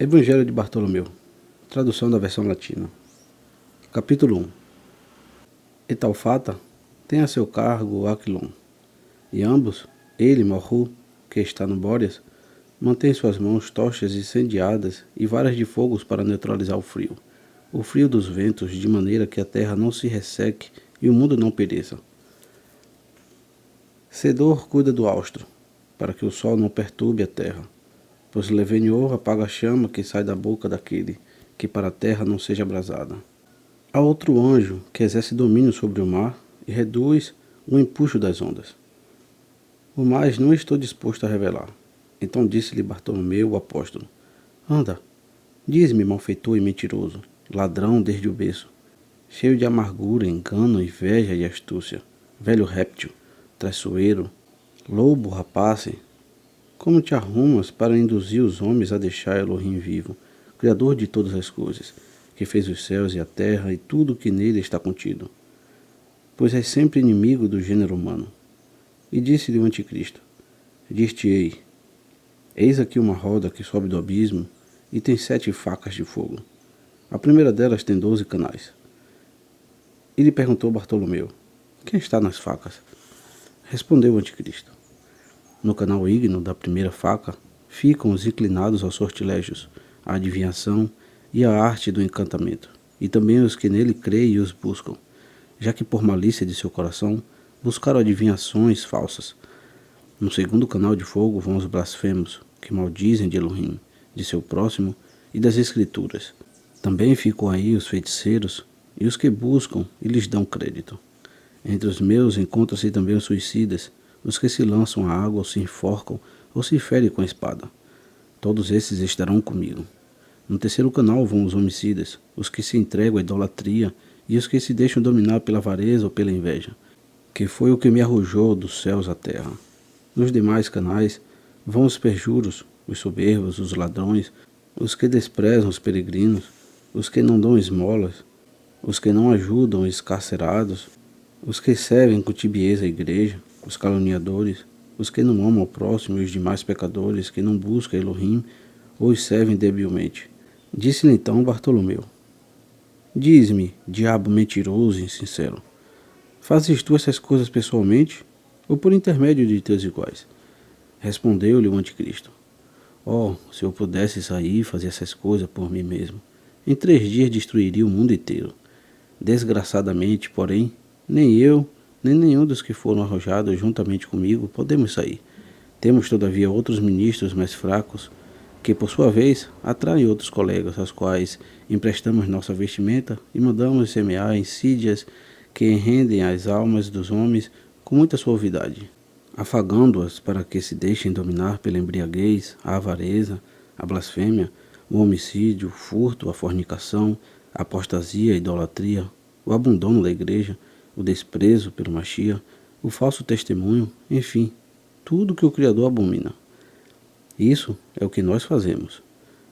Evangelho de Bartolomeu, tradução da versão latina. Capítulo 1. Etalfata tem a seu cargo Aquilon, e ambos, ele e Malhu, que está no Bóreas, mantém em suas mãos tochas incendiadas e varas de fogos para neutralizar o frio dos ventos, de maneira que a terra não se resseque e o mundo não pereça. Cedor cuida do austro, para que o sol não perturbe a terra, pois Levenior apaga a chama que sai da boca daquele, que para a terra não seja abrasada. Há outro anjo que exerce domínio sobre o mar e reduz o empuxo das ondas. O mais não estou disposto a revelar. Então disse-lhe Bartolomeu, o apóstolo: Anda, diz-me, malfeitor e mentiroso, ladrão desde o berço, cheio de amargura, engano, inveja e astúcia, velho réptil, traiçoeiro, lobo rapace, como te arrumas para induzir os homens a deixar Elohim vivo, Criador de todas as coisas, que fez os céus e a terra e tudo o que nele está contido? Pois és sempre inimigo do gênero humano. E disse-lhe o anticristo: Dir-te-ei, eis aqui uma roda que sobe do abismo e tem 7 facas de fogo. A primeira delas tem 12 canais. E lhe perguntou Bartolomeu: Quem está nas facas? Respondeu o anticristo: No canal ígneo da primeira faca ficam os inclinados aos sortilégios, à adivinhação e à arte do encantamento, e também os que nele creem e os buscam, já que por malícia de seu coração buscaram adivinhações falsas. No segundo canal de fogo vão os blasfemos, que maldizem de Elohim, de seu próximo e das Escrituras. Também ficam aí os feiticeiros e os que buscam e lhes dão crédito. Entre os meus encontram-se também os suicidas, os que se lançam à água ou se enforcam ou se ferem com a espada. Todos esses estarão comigo. No terceiro canal vão os homicidas, os que se entregam à idolatria e os que se deixam dominar pela avareza ou pela inveja, que foi o que me arrojou dos céus à terra. Nos demais canais vão os perjuros, os soberbos, os ladrões, os que desprezam os peregrinos, os que não dão esmolas, os que não ajudam os escarcerados, os que servem com tibieza a igreja, os caluniadores, os que não amam ao próximo e os demais pecadores que não buscam Elohim ou os servem debilmente. Disse-lhe então Bartolomeu: Diz-me, diabo mentiroso e insincero, fazes tu essas coisas pessoalmente ou por intermédio de teus iguais? Respondeu-lhe o anticristo: Se eu pudesse sair e fazer essas coisas por mim mesmo, em 3 dias destruiria o mundo inteiro. Desgraçadamente, porém, nem eu, nem nenhum dos que foram arrojados juntamente comigo podemos sair. Temos, todavia, outros ministros mais fracos, que, por sua vez, atraem outros colegas, aos quais emprestamos nossa vestimenta e mandamos semear insídias que rendem as almas dos homens com muita suavidade, afagando-as para que se deixem dominar pela embriaguez, a avareza, a blasfêmia, o homicídio, o furto, a fornicação, a apostasia, a idolatria, o abandono da igreja, o desprezo pelo Machia, o falso testemunho, enfim, tudo que o Criador abomina. Isso é o que nós fazemos.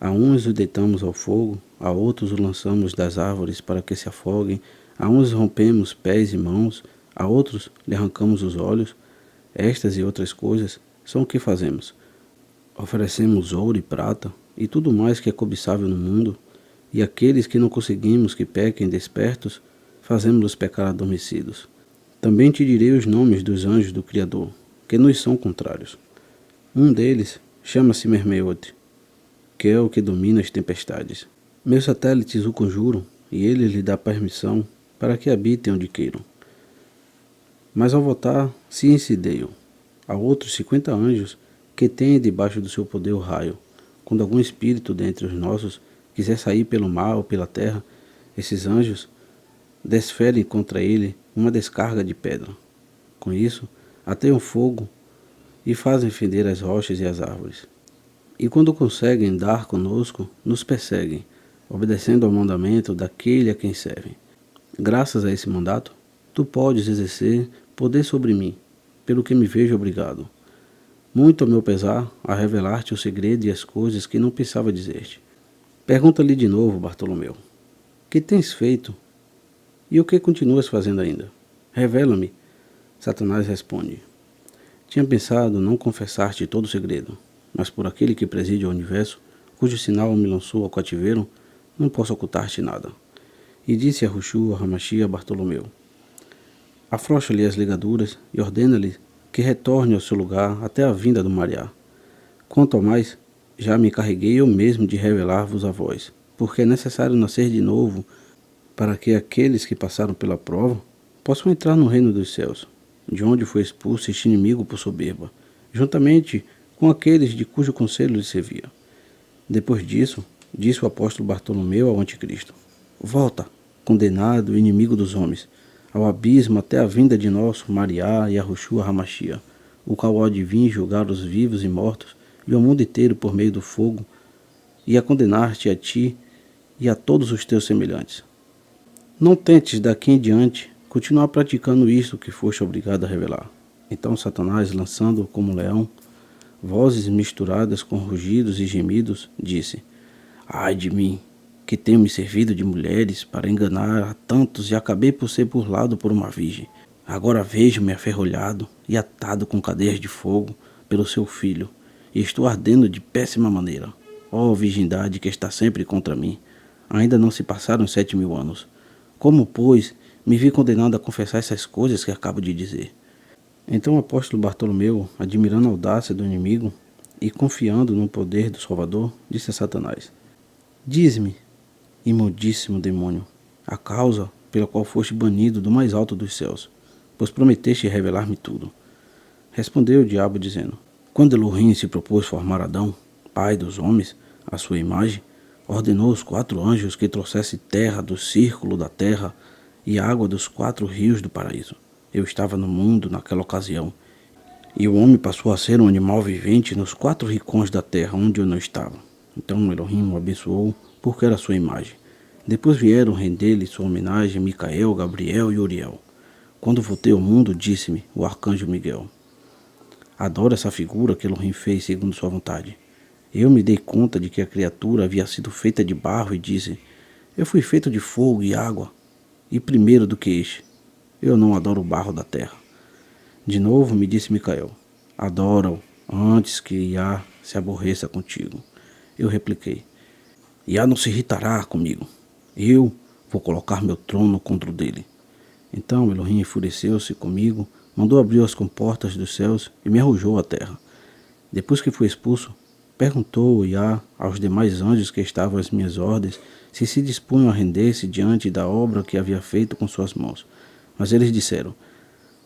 A uns os deitamos ao fogo, a outros os lançamos das árvores para que se afoguem, a uns rompemos pés e mãos, a outros lhe arrancamos os olhos. Estas e outras coisas são o que fazemos. Oferecemos ouro e prata e tudo mais que é cobiçável no mundo, e aqueles que não conseguimos que pequem despertos, fazemos-los pecar adormecidos. Também te direi os nomes dos anjos do Criador, que nos são contrários. Um deles chama-se Mermeote, que é o que domina as tempestades. Meus satélites o conjuram, e ele lhe dá permissão para que habitem onde queiram. Mas ao votar, se incideiam. Há outros 50 anjos que têm debaixo do seu poder o raio. Quando algum espírito dentre os nossos quiser sair pelo mar ou pela terra, esses anjos desferem contra ele uma descarga de pedra. Com isso, ateiam fogo e fazem fender as rochas e as árvores. E quando conseguem dar conosco, nos perseguem, obedecendo ao mandamento daquele a quem servem. Graças a esse mandato, tu podes exercer poder sobre mim, pelo que me vejo obrigado, muito ao meu pesar, a revelar-te o segredo e as coisas que não pensava dizer-te. Pergunta-lhe de novo, Bartolomeu: Que tens feito? E o que continuas fazendo ainda? Revela-me. Satanás responde: Tinha pensado não confessar-te todo o segredo, mas por aquele que preside o universo, cujo sinal me lançou ao cativeiro, não posso ocultar-te nada. E disse Yahushua Hamashia a Bartolomeu: afrouxa-lhe as ligaduras e ordena-lhe que retorne ao seu lugar até a vinda do Mariá. Quanto ao mais, já me encarreguei eu mesmo de revelar-vos a vós, porque é necessário nascer de novo para que aqueles que passaram pela prova possam entrar no reino dos céus, de onde foi expulso este inimigo por soberba, juntamente com aqueles de cujo conselho lhe servia. Depois disso, disse o apóstolo Bartolomeu ao anticristo: volta, condenado e inimigo dos homens, ao abismo até a vinda de nosso Mariá e Yahushua Hamashia, o qual há de vir julgar os vivos e mortos e o mundo inteiro por meio do fogo, e a condenar-te a ti e a todos os teus semelhantes. Não tentes daqui em diante continuar praticando isto que foste obrigado a revelar. Então Satanás, lançando como leão, vozes misturadas com rugidos e gemidos, disse: ai de mim, que tenho me servido de mulheres para enganar a tantos e acabei por ser burlado por uma virgem. Agora vejo-me aferrolhado e atado com cadeias de fogo pelo seu filho, e estou ardendo de péssima maneira. Ó virgindade que está sempre contra mim, ainda não se passaram 7.000 anos. Como, pois, me vi condenado a confessar essas coisas que acabo de dizer? Então o apóstolo Bartolomeu, admirando a audácia do inimigo e confiando no poder do Salvador, disse a Satanás: diz-me, imundíssimo demônio, a causa pela qual foste banido do mais alto dos céus, pois prometeste revelar-me tudo. Respondeu o diabo, dizendo: quando Elohim se propôs formar Adão, pai dos homens, à sua imagem, ordenou os 4 anjos que trouxessem terra do círculo da terra e água dos 4 rios do paraíso. Eu estava no mundo naquela ocasião, e o homem passou a ser um animal vivente nos 4 rincões da terra onde eu não estava. Então Elohim o abençoou, porque era a sua imagem. Depois vieram render-lhe sua homenagem Micael, Gabriel e Uriel. Quando voltei ao mundo, disse-me o arcanjo Miguel: adoro essa figura que Elohim fez segundo sua vontade. Eu me dei conta de que a criatura havia sido feita de barro e disse: eu fui feito de fogo e água, e primeiro do que este, eu não adoro o barro da terra. De novo me disse Micael: adora-o antes que Iá se aborreça contigo. Eu repliquei: Iá não se irritará comigo. Eu vou colocar meu trono contra o dele. Então Elohim enfureceu-se comigo, mandou abrir as comportas dos céus e me arrojou à terra. Depois que fui expulso, perguntou Iá aos demais anjos que estavam às minhas ordens se dispunham a render-se diante da obra que havia feito com suas mãos. Mas eles disseram: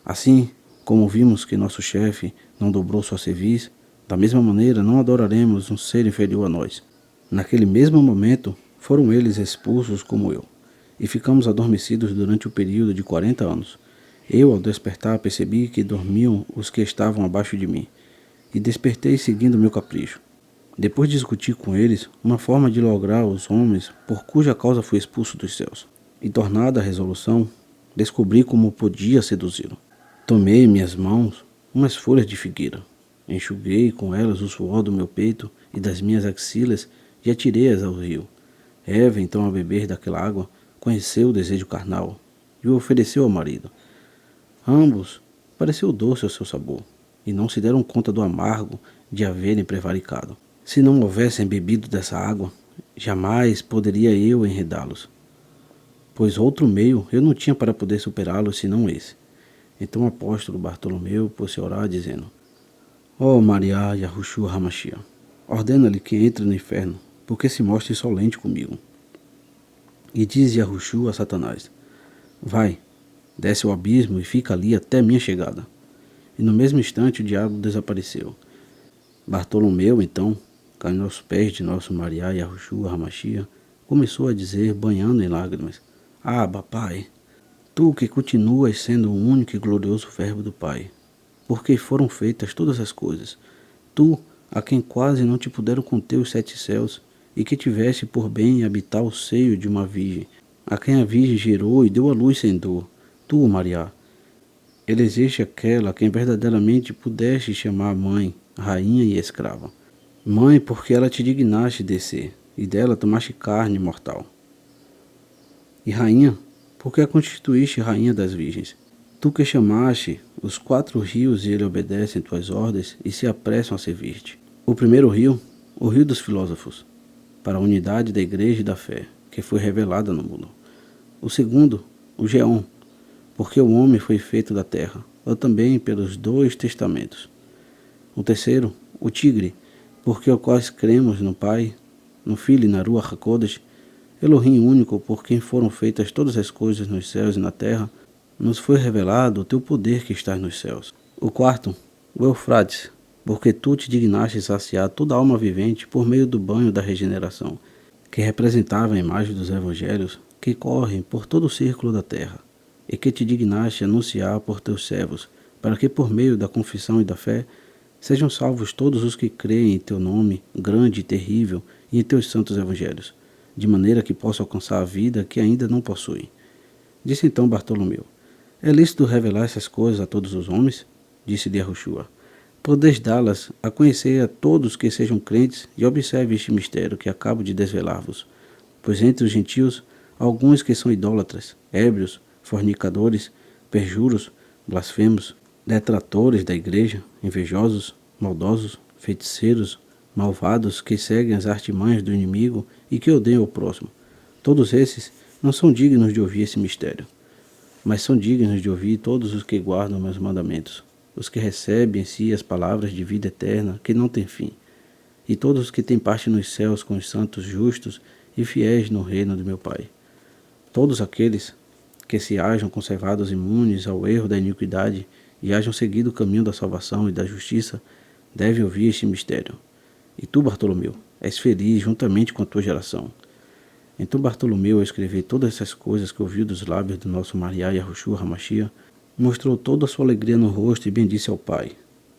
assim como vimos que nosso chefe não dobrou sua cerviz, da mesma maneira não adoraremos um ser inferior a nós. Naquele mesmo momento foram eles expulsos como eu, e ficamos adormecidos durante o período de 40 anos. Eu, ao despertar, percebi que dormiam os que estavam abaixo de mim, e despertei seguindo meu capricho. Depois discuti com eles uma forma de lograr os homens por cuja causa fui expulso dos céus, e tornada a resolução, descobri como podia seduzi-lo. Tomei em minhas mãos umas folhas de figueira, enxuguei com elas o suor do meu peito e das minhas axilas e atirei-as ao rio. Eva, então, a beber daquela água, conheceu o desejo carnal e o ofereceu ao marido. Ambos pareceu doce o seu sabor, e não se deram conta do amargo de haverem prevaricado. Se não houvessem bebido dessa água, jamais poderia eu enredá-los, pois outro meio eu não tinha para poder superá-los senão esse. Então o apóstolo Bartolomeu pôs-se a orar, dizendo: ó Mariá Yahushua Hamashia, ordena-lhe que entre no inferno, porque se mostre insolente comigo. E diz Yahushua a Satanás: vai, desce ao abismo e fica ali até minha chegada. E no mesmo instante o diabo desapareceu. Bartolomeu, então, caindo aos pés de nosso Mariá Yahushua Hamashia, começou a dizer, banhando em lágrimas: Abba, Pai, tu que continuas sendo o único e glorioso Verbo do Pai, porque foram feitas todas as coisas, tu, a quem quase não te puderam conter os 7 céus, e que tivesse por bem habitar o seio de uma virgem, a quem a virgem gerou e deu à luz sem dor, tu, Mariá, elegeste aquela a quem verdadeiramente pudeste chamar mãe, rainha e escrava. Mãe, porque ela te dignaste descer, e dela tomaste carne mortal. E rainha, porque a constituíste rainha das virgens. Tu que chamaste os 4 rios e ele obedecem tuas ordens e se apressam a servir-te. O primeiro rio, o rio dos filósofos, para a unidade da igreja e da fé, que foi revelada no mundo. O segundo, o Geon, porque o homem foi feito da terra, ou também pelos 2 testamentos. O terceiro, o Tigre, porque o quais cremos no Pai, no Filho e na Ruach HaKodesh, Elohim único, por quem foram feitas todas as coisas nos céus e na terra, nos foi revelado o teu poder que estás nos céus. O quarto, o Eufrates, porque tu te dignaste saciar toda alma vivente por meio do banho da regeneração, que representava a imagem dos evangelhos que correm por todo o círculo da terra, e que te dignaste anunciar por teus servos, para que por meio da confissão e da fé sejam salvos todos os que creem em teu nome, grande e terrível, e em teus santos evangelhos, de maneira que possam alcançar a vida que ainda não possuem. Disse então Bartolomeu: é lícito revelar essas coisas a todos os homens? Disse-lhe Yahushua: podeis dá-las a conhecer a todos que sejam crentes, e observe este mistério que acabo de desvelar-vos. Pois entre os gentios há alguns que são idólatras, ébrios, fornicadores, perjuros, blasfemos, detratores da igreja, invejosos, maldosos, feiticeiros, malvados, que seguem as artimanhas do inimigo e que odeiam o próximo. Todos esses não são dignos de ouvir esse mistério, mas são dignos de ouvir todos os que guardam meus mandamentos, os que recebem em si as palavras de vida eterna que não têm fim, e todos os que têm parte nos céus com os santos justos e fiéis no reino do meu Pai. Todos aqueles que se hajam conservados imunes ao erro da iniquidade e hajam seguido o caminho da salvação e da justiça, devem ouvir este mistério. E tu, Bartolomeu, és feliz juntamente com a tua geração. Então Bartolomeu, ao escrever todas essas coisas que ouviu dos lábios do nosso Mariá Yahushua HaMashiach, mostrou toda a sua alegria no rosto e bendisse ao Pai,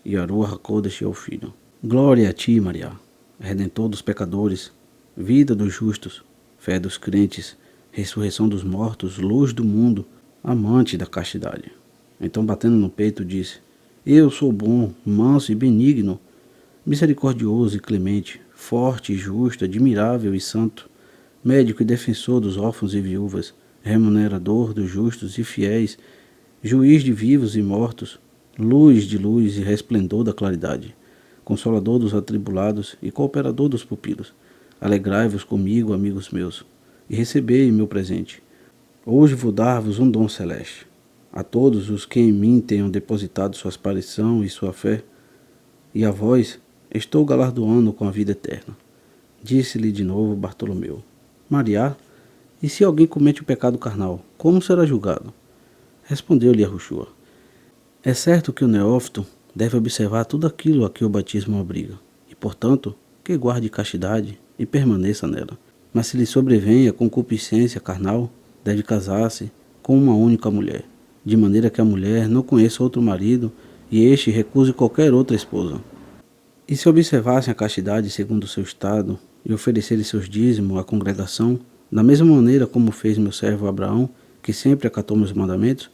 e a Ruach HaKodesh ao Filho. Glória a ti, Mariá, Redentor dos pecadores, vida dos justos, fé dos crentes, ressurreição dos mortos, luz do mundo, amante da castidade. Então, batendo no peito, disse: eu sou bom, manso e benigno, misericordioso e clemente, forte e justo, admirável e santo, médico e defensor dos órfãos e viúvas, remunerador dos justos e fiéis, juiz de vivos e mortos, luz de luz e resplendor da claridade, consolador dos atribulados e cooperador dos pupilos. Alegrai-vos comigo, amigos meus, e recebei meu presente. Hoje vou dar-vos um dom celeste. A todos os que em mim tenham depositado sua aspiração e sua fé, e a vós estou galardoando com a vida eterna. Disse-lhe de novo Bartolomeu: Mariá, e se alguém comete o pecado carnal, como será julgado? Respondeu-lhe Yahushua: é certo que o neófito deve observar tudo aquilo a que o batismo obriga, e portanto que guarde castidade e permaneça nela. Mas se lhe sobrevém a concupiscência carnal, deve casar-se com uma única mulher, de maneira que a mulher não conheça outro marido e este recuse qualquer outra esposa. E se observassem a castidade segundo o seu estado e oferecerem seus dízimos à congregação, da mesma maneira como fez meu servo Abraão, que sempre acatou meus mandamentos,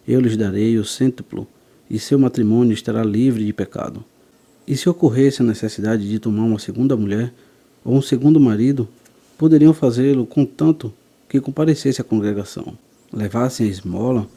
eu lhes darei o cêntuplo, e seu matrimônio estará livre de pecado. E se ocorresse a necessidade de tomar uma segunda mulher, ou um segundo marido, poderiam fazê-lo contanto que comparecesse à congregação, levassem a esmola,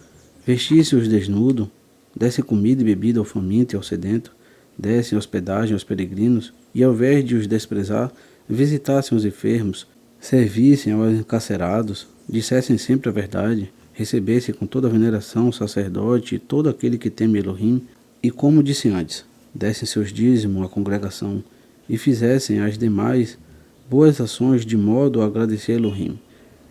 vestissem os desnudos, dessem comida e bebida ao faminto e ao sedento, dessem hospedagem aos peregrinos, e ao invés de os desprezar, visitassem os enfermos, servissem aos encarcerados, dissessem sempre a verdade, recebessem com toda a veneração o sacerdote e todo aquele que teme Elohim, e como disse antes, dessem seus dízimos à congregação, e fizessem as demais boas ações de modo a agradecer a Elohim.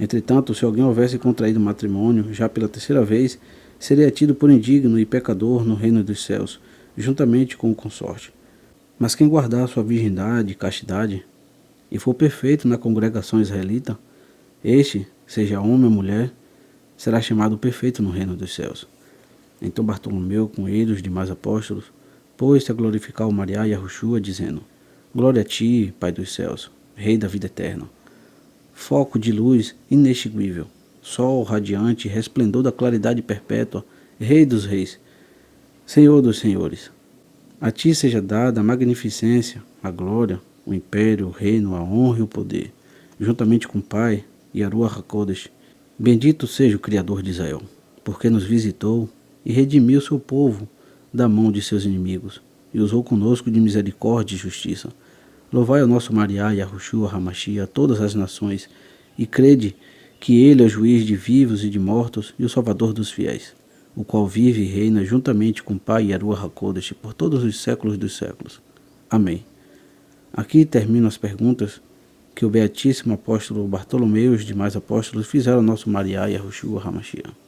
Entretanto, se alguém houvesse contraído matrimônio, já pela terceira vez, seria tido por indigno e pecador no reino dos céus, juntamente com o consorte. Mas quem guardar sua virgindade e castidade, e for perfeito na congregação israelita, este, seja homem ou mulher, será chamado perfeito no reino dos céus. Então Bartolomeu, com ele e os demais apóstolos, pôs-se a glorificar o Mariá Yahushua, dizendo: Glória a ti, Pai dos céus, Rei da vida eterna, foco de luz inextinguível, sol radiante, resplendor da claridade perpétua, Rei dos reis, Senhor dos senhores. A ti seja dada a magnificência, a glória, o império, o reino, a honra e o poder, juntamente com o Pai e a Ruach HaKodesh. Bendito seja o Criador de Israel, porque nos visitou e redimiu seu povo da mão de seus inimigos, e usou conosco de misericórdia e justiça, Louvai ao nosso Mariá, Yahushua, Hamashia, todas as nações, e crede que ele é o juiz de vivos e de mortos e o salvador dos fiéis, o qual vive e reina juntamente com o Pai e Aruah HaKodesh por todos os séculos dos séculos. Amém. Aqui terminam as perguntas que o beatíssimo apóstolo Bartolomeu e os demais apóstolos fizeram ao nosso Mariá, Yahushua, Hamashia.